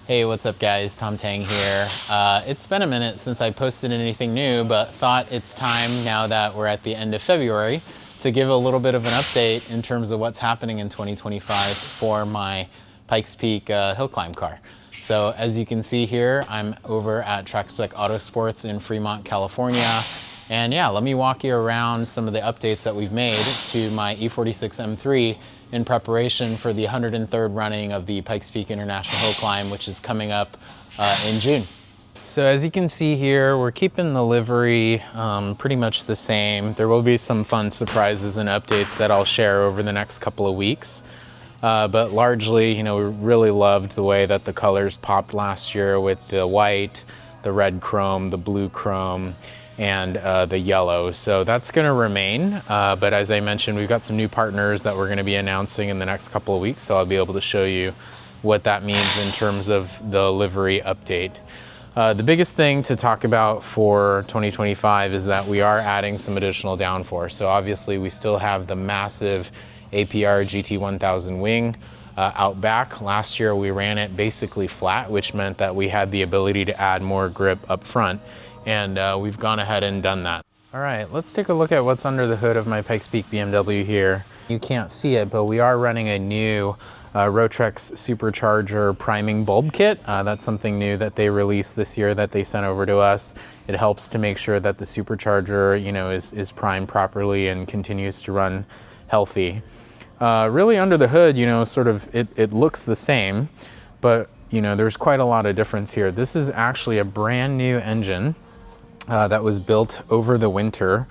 Hey, what's up guys? Tom Tang here. It's been a minute since I posted anything new, but thought it's time now that we're at the end of February to give a little bit of an update in terms of what's happening in 2025 for my Pikes Peak hill climb car. So as you can see here, I'm over at TrackSpec Autosports in Fremont, California. And yeah, let me walk you around some of the updates that we've made to my E46 M3 in preparation for the 103rd running of the Pikes Peak International Hill Climb, which is coming up in June. So as you can see here, we're keeping the livery pretty much the same. There will be some fun surprises and updates that I'll share over the next couple of weeks. But largely, you know, we really loved the way that the colors popped last year with the white, the red chrome, the blue chrome, and the yellow. So that's gonna remain. But as I mentioned, we've got some new partners that we're gonna be announcing in the next couple of weeks. So I'll be able to show you what that means in terms of the livery update. The biggest thing to talk about for 2025 is that we are adding some additional downforce. So obviously we still have the massive APR GT1000 wing out back. Last year we ran it basically flat, which meant that we had the ability to add more grip up front. And we've gone ahead and done that. All right, let's take a look at what's under the hood of my Pikes Peak BMW here. You can't see it, but we are running a new Rotrex supercharger priming bulb kit. That's something new that they released this year that they sent over to us. It helps to make sure that the supercharger, you know, is primed properly and continues to run healthy. Really under the hood, you know, sort of it looks the same, but you know, there's quite a lot of difference here. This is actually a brand new engine that was built over the winter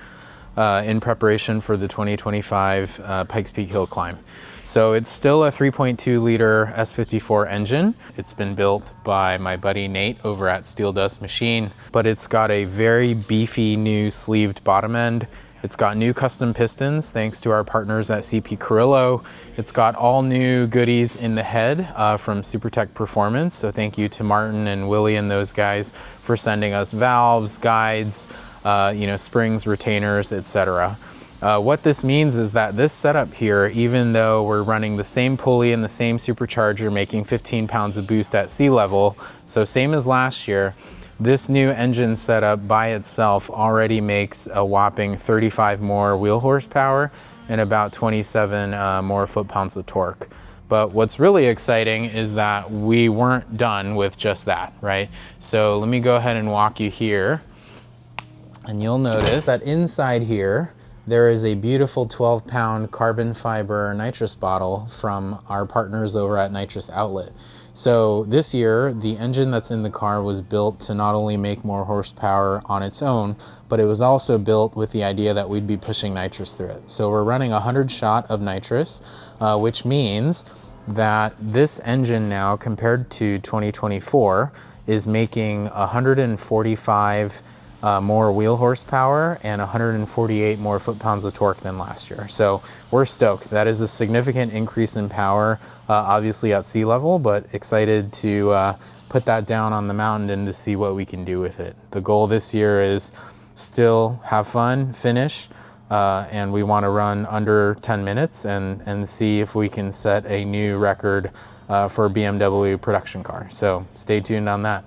in preparation for the 2025 Pikes Peak Hill Climb. So it's still a 3.2 liter S54 engine. It's been built by my buddy Nate over at Steel Dust Machine, but it's got a very beefy new sleeved bottom end. It's got new custom pistons thanks to our partners at CP Carrillo. It's got all new goodies in the head from SuperTech Performance. So thank you to Martin and Willie and those guys for sending us valves, guides, you know, springs, retainers, etc. What this means is that this setup here, even though we're running the same pulley and the same supercharger making 15 pounds of boost at sea level, so same as last year, this new engine setup by itself already makes a whopping 35 more wheel horsepower and about 27 more foot-pounds of torque. But what's really exciting is that we weren't done with just that, right? So let me go ahead and walk you here, and you'll notice that inside here, there is a beautiful 12-pound carbon fiber nitrous bottle from our partners over at Nitrous Outlet. So this year, the engine that's in the car was built to not only make more horsepower on its own, but it was also built with the idea that we'd be pushing nitrous through it. So we're running 100 shot of nitrous, which means that this engine now, compared to 2024, is making 145 more wheel horsepower and 148 more foot-pounds of torque than last year. So we're stoked. That is a significant increase in power, obviously at sea level, but excited to put that down on the mountain and to see what we can do with it. The goal this year is still have fun, finish, and we want to run under 10 minutes and see if we can set a new record for a BMW production car. So stay tuned on that.